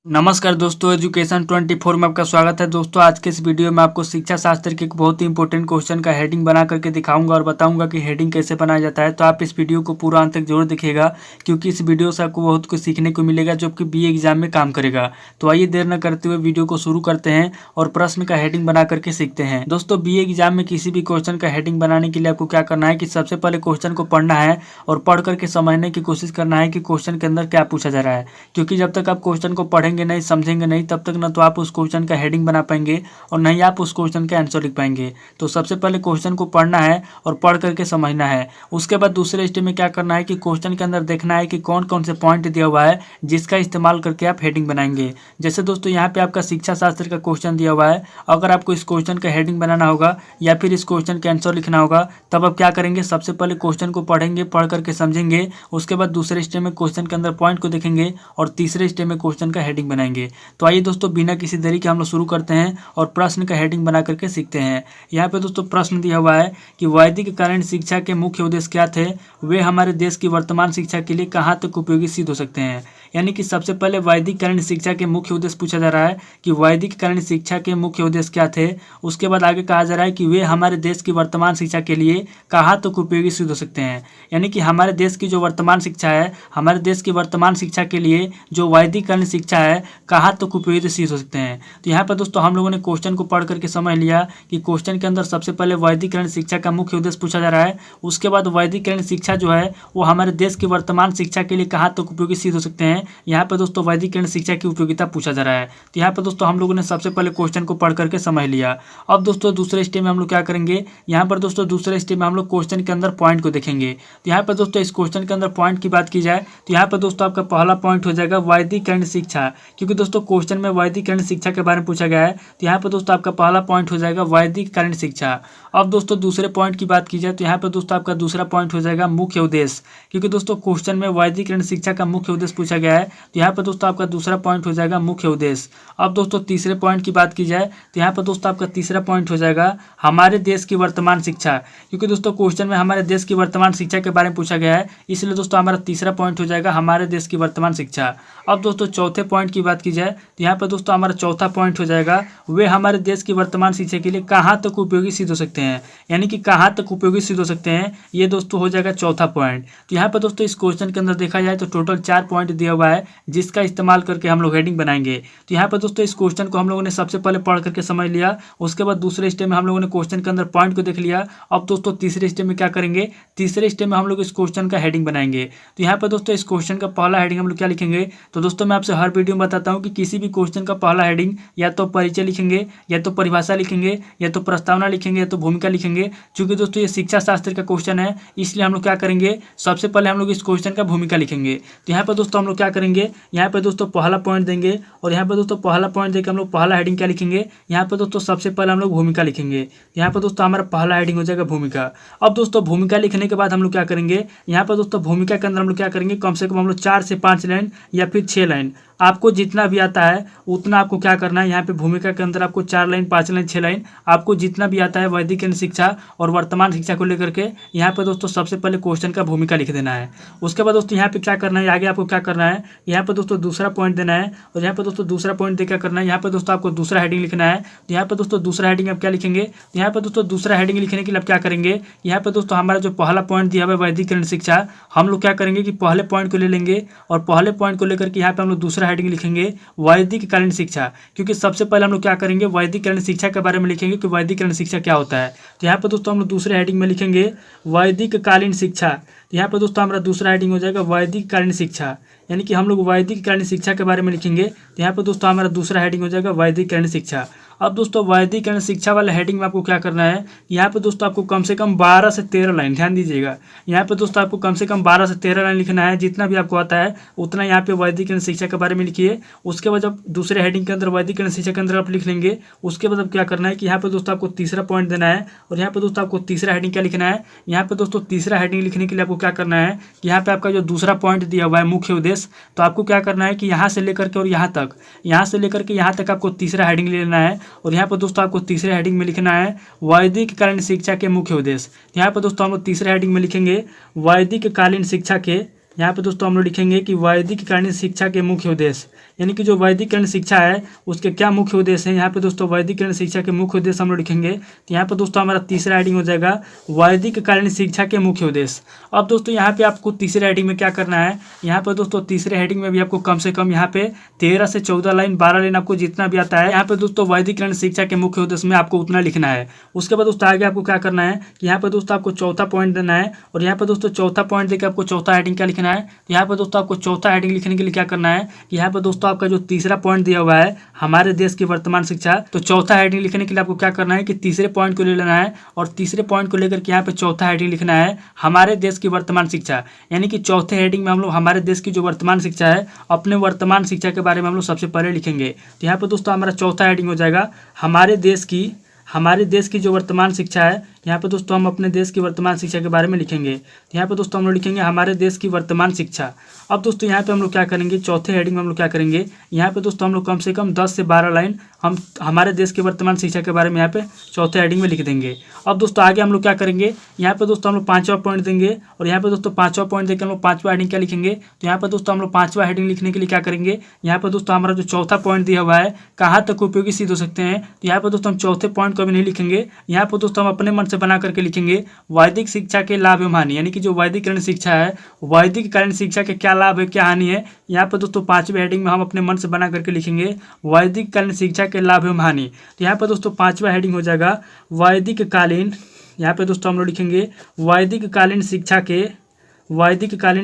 नमस्कार दोस्तों, एजुकेशन 24 में आपका स्वागत है। दोस्तों आज के इस वीडियो में आपको शिक्षा शास्त्र के एक बहुत ही इंपॉर्टेंट क्वेश्चन का हेडिंग बना करके दिखाऊंगा और बताऊंगा कि हेडिंग कैसे बनाया जाता है। तो आप इस वीडियो को पूरा अंत तक जरूर देखिएगा, क्योंकि इस वीडियो से आपको बहुत कुछ सीखने को मिलेगा जो कि बीए एग्जाम में काम करेगा। तो आइए देर न करते हुए वीडियो को शुरू करते हैं और प्रश्न का हेडिंग बना करके सीखते हैं। दोस्तों बीए एग्जाम में किसी भी क्वेश्चन का हेडिंग बनाने के लिए आपको क्या करना है कि सबसे पहले क्वेश्चन को पढ़ना है और पढ़ करके समझने की कोशिश करना है कि क्वेश्चन के अंदर क्या पूछा जा रहा है। क्योंकि जब तक आप क्वेश्चन को पढ़ेंगे नहीं, समझेंगे नहीं, तब तक ना तो आप उस क्वेश्चन का हेडिंग बना पाएंगे और नहीं आप उस क्वेश्चन का आंसर लिख पाएंगे। तो सबसे पहले क्वेश्चन को पढ़ना है और पढ़ करके समझना है। उसके बाद दूसरे स्टेप में क्या करना है कि क्वेश्चन के अंदर देखना है कि कौन कौन से पॉइंट दिया हुआ है जिसका इस्तेमाल करके आप हेडिंग बनाएंगे। जैसे दोस्तों यहाँ पे आपका शिक्षा शास्त्र का क्वेश्चन दिया हुआ है। अगर आपको इस क्वेश्चन का हेडिंग बनाना होगा या फिर इस क्वेश्चन का आंसर लिखना होगा, तब आप क्या करेंगे, सबसे पहले क्वेश्चन को पढ़ेंगे, पढ़ करके समझेंगे। उसके बाद दूसरे स्टेप में क्वेश्चन के अंदर पॉइंट को देखेंगे और तीसरे स्टेप में क्वेश्चन का हेडिंग बनाएंगे। तो आइए दोस्तों बिना किसी देरी के हम लोग शुरू करते हैं और प्रश्न का हेडिंग बना करके सीखते हैं। यहाँ पे दोस्तों प्रश्न दिया हुआ है कि वैदिक कालीन शिक्षा के मुख्य उद्देश्य क्या थे, वे हमारे देश की वर्तमान शिक्षा के लिए कहाँ तक उपयोगी सिद्ध हो सकते हैं। यानी कि सबसे पहले वैदिक कालीन शिक्षा के मुख्य उद्देश्य पूछा जा रहा है कि वैदिक कालीन शिक्षा के मुख्य उद्देश्य क्या थे। उसके बाद आगे कहा जा रहा है कि वे हमारे देश की वर्तमान शिक्षा के लिए कहाँ तक उपयोगी सिद्ध हो सकते हैं। यानी कि हमारे देश की जो वर्तमान शिक्षा है, हमारे देश की वर्तमान शिक्षा के लिए जो वैदिक कालीन शिक्षा है, कहाँ तक उपयोगी सिद्ध हो सकते हैं। तो यहाँ पर दोस्तों हम लोगों ने क्वेश्चन को पढ़ करके समझ लिया कि क्वेश्चन के अंदर सबसे पहले वैदिक कालीन शिक्षा का मुख्य उद्देश्य पूछा जा रहा है। उसके बाद वैदिक कालीन शिक्षा जो है वो हमारे देश की वर्तमान शिक्षा के लिए कहाँ तक उपयोगी सिद्ध हो सकते हैं। यहाँ पर दोस्तों वैदिक कालीन शिक्षा की उपयोगिता पूछा जा रहा है। तो यहाँ पर दोस्तों हम लोगों ने सबसे पहले क्वेश्चन को पढ़ करके समझ लिया। अब दोस्तों दूसरे स्टेप में हम लोग क्या करेंगे, यहाँ पर दोस्तों दूसरे स्टेप में हम लोग क्वेश्चन के अंदर पॉइंट को देखेंगे। तो यहाँ पर दोस्तों इस क्वेश्चन के अंदर पॉइंट की बात की जाए तो यहाँ पर दोस्तों आपका पहला पॉइंट हो जाएगा वैदिक कालीन शिक्षा, क्योंकि दोस्तों क्वेश्चन में वैदिक कालीन शिक्षा के बारे में पूछा गया है। तो यहाँ पर दोस्तों आपका पहला पॉइंट हो जाएगा वैदिक कालीन शिक्षा। अब दोस्तों दूसरे पॉइंट की बात की जाए तो यहाँ पर दोस्तों आपका दूसरा पॉइंट हो जाएगा मुख्य उद्देश्य, क्योंकि दोस्तों क्वेश्चन में वैदिक कालीन शिक्षा का मुख्य उद्देश्य पूछा गया है। तो यहाँ पर दोस्तों आपका दूसरा पॉइंट हो जाएगा मुख्य उद्देश्य। अब दोस्तों तीसरे पॉइंट की बात की जाए तो यहाँ पर दोस्तों आपका तीसरा पॉइंट हो जाएगा हमारे देश की वर्तमान शिक्षा, क्योंकि दोस्तों क्वेश्चन में हमारे देश की वर्तमान शिक्षा के बारे में पूछा गया है, इसलिए दोस्तों हमारा तीसरा पॉइंट हो जाएगा हमारे देश की वर्तमान शिक्षा। अब दोस्तों चौथे पॉइंट की बात की जाए तो यहाँ पर दोस्तों हमारा चौथा पॉइंट हो जाएगा वे हमारे देश की वर्तमान शिक्षा के लिए कहाँ तक उपयोगी सिद्ध हो सकते हैं। यानी कि कहाँ तक उपयोगी सिद्ध हो सकते हैं, ये दोस्तों हो जाएगा चौथा पॉइंट। तो यहाँ पर दोस्तों इस क्वेश्चन के अंदर देखा जाए तो टोटल 4 पॉइंट दिया हुआ है जिसका इस्तेमाल करके हम लोग हेडिंग बनाएंगे। तो यहाँ पर दोस्तों इस क्वेश्चन को हम लोगों ने सबसे पहले पढ़ करके समझ लिया। उसके बाद दूसरे स्टेप में हम लोगों ने क्वेश्चन के अंदर पॉइंट को देख लिया। अब दोस्तों तीसरे स्टेप में क्या करेंगे, तीसरे स्टेप में हम लोग इस क्वेश्चन का हेडिंग बनाएंगे। तो यहाँ पर दोस्तों इस क्वेश्चन का पहला हेडिंग हम लोग क्या लिखेंगे, तो दोस्तों मैं आपसे हर वीडियो में बताता हूँ कि किसी भी क्वेश्चन का पहला हेडिंग या तो परिचय लिखेंगे, या तो परिभाषा लिखेंगे, या तो प्रस्तावना लिखेंगे, या तो भूमिका लिखेंगे। क्योंकि दोस्तों ये शिक्षा शास्त्र का क्वेश्चन है, इसलिए हम लोग क्या करेंगे, सबसे पहले हम लोग इस क्वेश्चन का भूमिका लिखेंगे। तो यहाँ पर दोस्तों हम लोग क्या करेंगे, यहाँ पर दोस्तों पहला पॉइंट देंगे और यहाँ पर दोस्तों पहला पॉइंट देकर हम लोग पहला हेडिंग क्या लिखेंगे, यहाँ पर दोस्तों सबसे पहले हम लोग भूमिका लिखेंगे। यहाँ पर दोस्तों हमारा पहला हेडिंग हो जाएगा भूमिका। अब दोस्तों भूमिका लिखने के बाद हम लोग क्या करेंगे, यहाँ पर दोस्तों भूमिका के अंदर हम लोग क्या करेंगे, कम से कम हम लोग 4 से 5 लाइन या फिर 6 लाइन, आपको जितना भी आता है उतना आपको क्या करना है। यहाँ पे भूमिका के अंदर आपको 4 लाइन, 5 लाइन, 6 लाइन, आपको जितना भी आता है वैदिक कालीन शिक्षा और वर्तमान शिक्षा को लेकर के यहाँ पे दोस्तों सबसे पहले क्वेश्चन का भूमिका लिख देना है। उसके बाद दोस्तों यहाँ पे क्या करना है, आगे आपको क्या करना है, यहाँ पे दोस्तों दूसरा पॉइंट देना है और यहाँ पे दोस्तों दूसरा पॉइंट दे क्या करना है, यहाँ पे दोस्तों आपको दूसरा हेडिंग लिखना है। तो यहाँ पे दोस्तों दूसरा हेडिंग आप क्या लिखेंगे, तो यहाँ पे दोस्तों दूसरा हेडिंग लिखने के लिए आप क्या करेंगे, यहाँ पे दोस्तों हमारा जो पहला पॉइंट दिया हुआ है वैदिक कालीन शिक्षा, हम लोग क्या करेंगे कि पहले पॉइंट को ले लेंगे और पहले पॉइंट को लेकर के यहाँ पे हम लोग दूसरा हेडिंग लिखेंगे वैदिक कालीन शिक्षा। क्योंकि सबसे पहले हम लोग क्या करेंगे, वैदिक कालीन शिक्षा के बारे में लिखेंगे कि वैदिक कालीन शिक्षा क्या होता है। तो यहाँ पर दोस्तों हम लोग दूसरे हेडिंग में लिखेंगे वैदिक कालीन शिक्षा। तो यहाँ पर दोस्तों हमारा दूसरा हेडिंग हो जाएगा वैदिक कालीन शिक्षा, यानी कि हम लोग वैदिक कालीन शिक्षा के बारे में लिखेंगे। तो यहाँ पर दोस्तों हमारा दूसरा हेडिंग हो जाएगा वैदिक कालीन शिक्षा। अब दोस्तों वैदिक कालीन शिक्षा वाले हेडिंग में आपको क्या करना है, यहाँ पे दोस्तों आपको कम से कम 12 से 13 लाइन, ध्यान दीजिएगा, यहाँ पे दोस्तों आपको कम से कम 12 से 13 लाइन लिखना है। जितना भी आपको आता है उतना यहाँ पे वैदिक कालीन शिक्षा के बारे में लिखिए। उसके बाद जब दूसरे हेडिंग के अंदर वैदिक कालीन शिक्षा के अंदर आप लिख लेंगे, उसके बाद अब क्या करना है कि यहाँ पे दोस्तों आपको तीसरा पॉइंट देना है और यहाँ पे दोस्तों आपको तीसरा हेडिंग क्या लिखना है। यहाँ पे दोस्तों तीसरा हेडिंग लिखने के लिए आपको क्या करना है कि यहाँ पे आपका जो दूसरा पॉइंट दिया हुआ है मुख्य उद्देश्य, तो आपको क्या करना है कि यहाँ से लेकर के और यहाँ तक, यहाँ से लेकर के यहाँ तक आपको तीसरा हेडिंग लेना है और यहाँ पर दोस्तों आपको तीसरे हेडिंग में लिखना है वैदिक कालीन शिक्षा के मुख्य उद्देश्य। यहाँ पर दोस्तों हम लोग तीसरे हेडिंग में लिखेंगे वैदिक कालीन शिक्षा के यहाँ पे दोस्तों हम लोग लिखेंगे कि वैदिकीकरण शिक्षा के मुख्य उद्देश्य, यानी कि जो वैदिकीकरण शिक्षा है उसके क्या मुख्य उद्देश्य हैं। यहाँ पे दोस्तों वैदिकीकरण शिक्षा के मुख्य उद्देश्य हम लोग लिखेंगे। तो यहाँ पे दोस्तों हमारा तीसरा हेडिंग हो जाएगा वैदिकीकरण शिक्षा के मुख्य उद्देश्य। अब दोस्तों यहाँ पे आपको तीसरे हेडिंग में क्या करना है, यहाँ पे दोस्तों तीसरे हेडिंग में भी आपको कम से कम यहाँ पे 13 से 14 लाइन 12 लाइन आपको जितना भी आता है यहाँ पे दोस्तों वैदिकीकरण शिक्षा के मुख्य उद्देश्य में आपको उतना लिखना है। उसके बाद दोस्तों आगे आपको क्या करना है कि यहाँ पे दोस्तों आपको चौथा पॉइंट देना है, और यहाँ पे दोस्तों चौथा पॉइंट देकर आपको चौथा हेडिंग क्या लिखना है। तो यहाँ पे दोस्तों आपको चौथा हेडिंग लिखने के लिए क्या करना है कि यहाँ पे दोस्तों आपका जो तीसरा पॉइंट दिया हुआ है हमारे देश की वर्तमान शिक्षा, तो चौथा हेडिंग लिखने के लिए आपको क्या करना है कि तीसरे पॉइंट को ले लेना है, और तीसरे पॉइंट को लेकर के यहाँ पे चौथा हेडिंग लिखना है हमारे देश की वर्तमान शिक्षा। यानी कि चौथे हेडिंग में हम लोग हमारे देश की जो वर्तमान शिक्षा है, अपने वर्तमान शिक्षा के बारे में हम लोग सबसे पहले लिखेंगे। तो यहाँ पे दोस्तों हमारा चौथा हेडिंग हो जाएगा हमारे देश की जो वर्तमान शिक्षा है। यहाँ पे दोस्तों हम अपने देश की वर्तमान शिक्षा के बारे में लिखेंगे। तो यहाँ पे दोस्तों हम लोग लिखेंगे हमारे देश की वर्तमान शिक्षा। अब दोस्तों यहाँ पे हम लोग क्या करेंगे, चौथे हेडिंग में हम लोग क्या करेंगे, यहाँ पे दोस्तों हम लोग कम से कम 10 से 12 लाइन हम हमारे देश की वर्तमान शिक्षा के बारे में यहाँ पे चौथे हेडिंग में लिख देंगे। अब दोस्तों आगे हम लोग क्या करेंगे, यहाँ पे दोस्तों हम लोग 5वां पॉइंट देंगे, और यहाँ पे दोस्तों 5वां पॉइंट देकर हम लोग 5वां हेडिंग क्या लिखेंगे। तो यहाँ पे दोस्तों हम लोग 5वां हेडिंग लिखने के लिए क्या करेंगे, यहाँ पे दोस्तों हमारा जो चौथा पॉइंट दिया हुआ है कहाँ तक उपयोगी सिद्ध हो सकते हैं, तो यहाँ पे दोस्तों हम चौथे पॉइंट को भी नहीं लिखेंगे। यहाँ पे दोस्तों हम अपने मन से बना करके लिखेंगे वैदिक शिक्षा के लाभ एवं हानि, यानी कि जो वैदिकीकरण शिक्षा है वैदिकीकरण शिक्षा के क्या लाभ है क्या हानि है। यहाँ पे दोस्तों 5वें हेडिंग में हम अपने मन से बना करके लिखेंगे वैदिकीकरण शिक्षा के लाभ एवं हानि। तो यहाँ पे दोस्तों 5वां हेडिंग हो जाएगा वैदिककालीन, यहाँ पे दोस्तों हम लोग लिखेंगे वैदिककालीन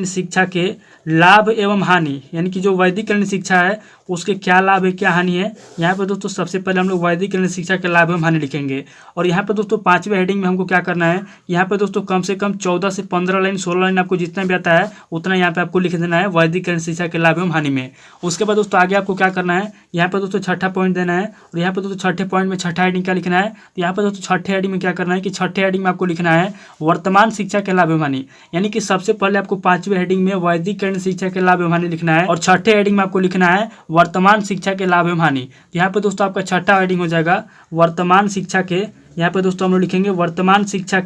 शिक्षा के लाभ एवं हानि, यानी कि जो वैदिकीकरण शिक्षा है उसके क्या लाभ है क्या हानि है। यहाँ पे दोस्तों सबसे पहले हम लोग वैदिकीकरण शिक्षा के लाभ एवं हानि लिखेंगे, और यहाँ पे दोस्तों 5वें हेडिंग में हमको क्या करना है, यहाँ पे दोस्तों कम से कम 14 से 15 लाइन 16 लाइन आपको जितना भी आता है उतना यहाँ पे आपको लिख देना है वैदिकीकरण शिक्षा के लाभ एवं हानि में। उसके बाद दोस्तों आगे आपको क्या करना है, यहाँ पे दोस्तों छठा पॉइंट देना है, और यहाँ पे दोस्तों छठे पॉइंट में छठा हेडिंग क्या लिखना है। तो यहाँ पे दोस्तों छठे हेडिंग में क्या करना है कि छठे हेडिंग में आपको लिखना है वर्तमान शिक्षा के लाभ एवं हानि, यानी कि सबसे पहले आपको 5वें हेडिंग में वैदिकीकरण शिक्षा के लाभ एवं हानि लिखना है, और छठे हेडिंग में आपको लिखना है वर्तमान शिक्षा के लाभ एवं हानि। यहाँ पे दोस्तों आपका छठा हेडिंग हो जाएगा वर्तमान शिक्षा के, यहाँ पे दोस्तों हम लोग लिखेंगे वर्तमान शिक्षा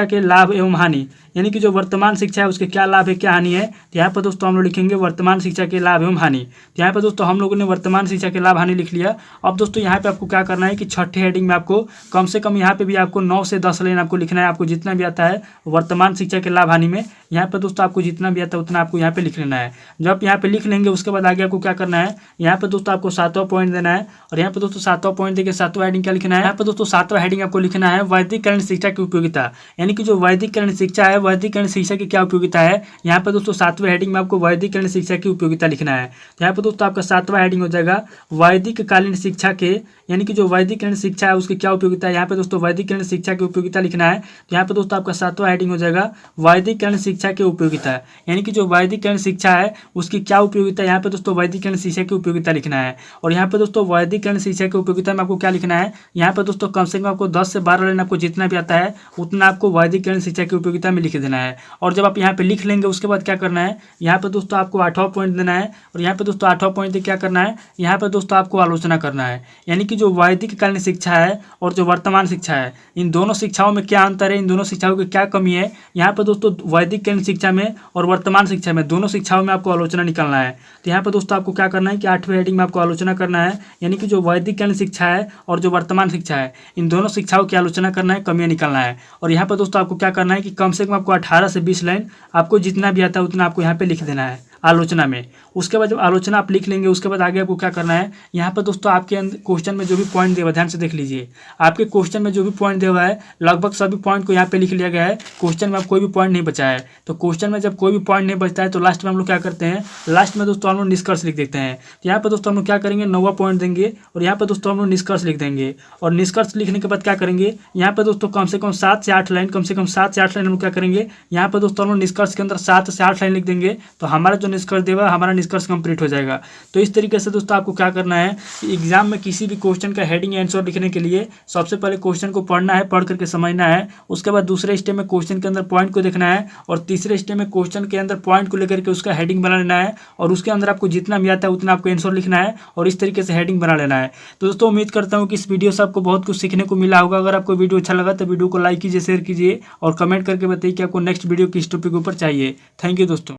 के लाभ एवं हानि, यानी कि जो वर्तमान शिक्षा है उसके क्या लाभ है क्या हानि है। तो यहाँ पर दोस्तों हम लोग लिखेंगे वर्तमान शिक्षा के लाभ एवं हानि। तो यहाँ पर दोस्तों हम लोगों ने वर्तमान शिक्षा के लाभ हानि लिख लिया। अब दोस्तों यहाँ पे आपको क्या करना है कि छठे हेडिंग में आपको कम से कम यहाँ पे भी आपको 9 से 10 लाइन आपको लिखना है, आपको जितना भी आता है वर्तमान शिक्षा के लाभ हानि में। यहाँ पर दोस्तों आपको जितना भी आता है उतना आपको यहाँ पे लिख लेना है। जब यहाँ पे लिख लेंगे उसके बाद आगे आपको क्या करना है, यहाँ पे दोस्तों आपको 7वां पॉइंट देना है, और यहाँ पे दोस्तों 7वां पॉइंट देकर 7वां हेडिंग क्या लिखना है। यहाँ पे दोस्तों 7वां हेडिंग आपको लिखना है वैदिकीकरण शिक्षा की उपयोगिता, यानी कि जो वैदिकीकरण शिक्षा है वैदिकीकरण शिक्षा की क्या उपयोगिता है। यहाँ पे दोस्तों 7वें हेडिंग में आपको वैदिकीकरण शिक्षा की उपयोगिता लिखना है। तो यहाँ पे दोस्तों आपका 7वां हेडिंग हो जाएगा वैदिककालीन शिक्षा के, यानी कि जो वैदिकीकरण शिक्षा है उसकी क्या उपयोगिता है। यहाँ पे दोस्तों वैदिकीकरण शिक्षा की उपयोगिता लिखना है। तो यहाँ पे दोस्तों आपका 7वां हेडिंग हो जाएगा वैदिकीकरण शिक्षा की उपयोगिता, यानी कि जो वैदिकीकरण शिक्षा है उसकी क्या उपयोगिता है। यहाँ पे दोस्तों वैदिकीकरण शिक्षा की उपयोगिता लिखना है। और यहाँ पे दोस्तों वैदिकीकरण शिक्षा की उपयोगिता में आपको क्या लिखना है, यहाँ पे दोस्तों कम से कम आपको 10 से 12 लाइन आपको जितना भी आता है उतना आपको वैदिकीकरण शिक्षा की उपयोगिता में लिख देना है। और जब आप यहाँ पे लिख लेंगे उसके बाद क्या करना है, यहाँ पे दोस्तों आपको 8वां पॉइंट देना है, और यहाँ पे दोस्तों 8वां पॉइंट क्या करना है, यहाँ पे दोस्तों आपको आलोचना करना है, यानी कि जो वैदिककालीन शिक्षा है और जो वर्तमान शिक्षा है इन दोनों शिक्षाओं में क्या अंतर है, इन दोनों शिक्षाओं की क्या कमी है। यहाँ पे दोस्तों वैदिककालीन शिक्षा में और वर्तमान शिक्षा में दोनों शिक्षाओं में आपको आलोचना निकालना है। तो यहाँ पे दोस्तों आपको क्या करना है कि 8वें हेडिंग में आपको आलोचना करना है, यानी कि जो वैदिककालीन शिक्षा है और जो वर्तमान शिक्षा है इन दोनों शिक्षाओं की आलोचना करना है, कमियां निकालना है। और यहाँ पर दोस्तों आपको क्या करना है कि कम से कम आपको 18 से 20 लाइन आपको जितना भी आता है उतना आपको यहाँ पे लिख देना है आलोचना में। उसके बाद जब आलोचना आप लिख लेंगे उसके बाद आगे आपको क्या करना है, यहाँ पर दोस्तों आपके क्वेश्चन में जो भी पॉइंट दिया हुआ है ध्यान से देख लीजिए, आपके क्वेश्चन में जो भी पॉइंट दिया हुआ है लगभग सभी पॉइंट को यहाँ पे लिख लिया गया है। क्वेश्चन में अब कोई भी पॉइंट नहीं बचा है, तो क्वेश्चन में जब कोई भी पॉइंट नहीं बचता है तो लास्ट में हम लोग क्या करते हैं, लास्ट में दोस्तों हम लोग निष्कर्ष लिख देते हैं। तो यहाँ पर दोस्तों हम लोग क्या करेंगे 9वां पॉइंट देंगे, और यहाँ पर दोस्तों हम लोग निष्कर्ष लिख देंगे। और निष्कर्ष लिखने के बाद क्या करेंगे, यहाँ पर दोस्तों कम से कम 7 से 8 लाइन, कम से कम 7 से 8 लाइन हम क्या करेंगे, यहाँ पर दोस्तों हम लोग निष्कर्ष के अंदर 7 से 8 लाइन लिख देंगे। तो हमारा जो निष्कर्ष देगा, हमारा निष्कर्ष कंप्लीट हो जाएगा। तो इस तरीके से दोस्तों आपको क्या करना है, एग्जाम में किसी भी क्वेश्चन का हेडिंग आंसर लिखने के लिए सबसे पहले क्वेश्चन को पढ़ना है, पढ़ करके समझना है। उसके बाद दूसरे स्टेप में क्वेश्चन के अंदर पॉइंट को देखना है, और तीसरे स्टेप में क्वेश्चन के अंदर पॉइंट को लेकर के उसका हेडिंग बना लेना है, और उसके अंदर आपको जितना भी आता है उतना आपको आंसर लिखना है और इस तरीके से हेडिंग बना लेना है। तो दोस्तों उम्मीद करता हूँ कि इस वीडियो से आपको बहुत कुछ सीखने को मिला होगा। अगर आपको वीडियो अच्छा लगा तो वीडियो को लाइक कीजिए, शेयर कीजिए और कमेंट करके बताइए कि आपको नेक्स्ट वीडियो किस टॉपिक के ऊपर चाहिए। थैंक यू दोस्तों।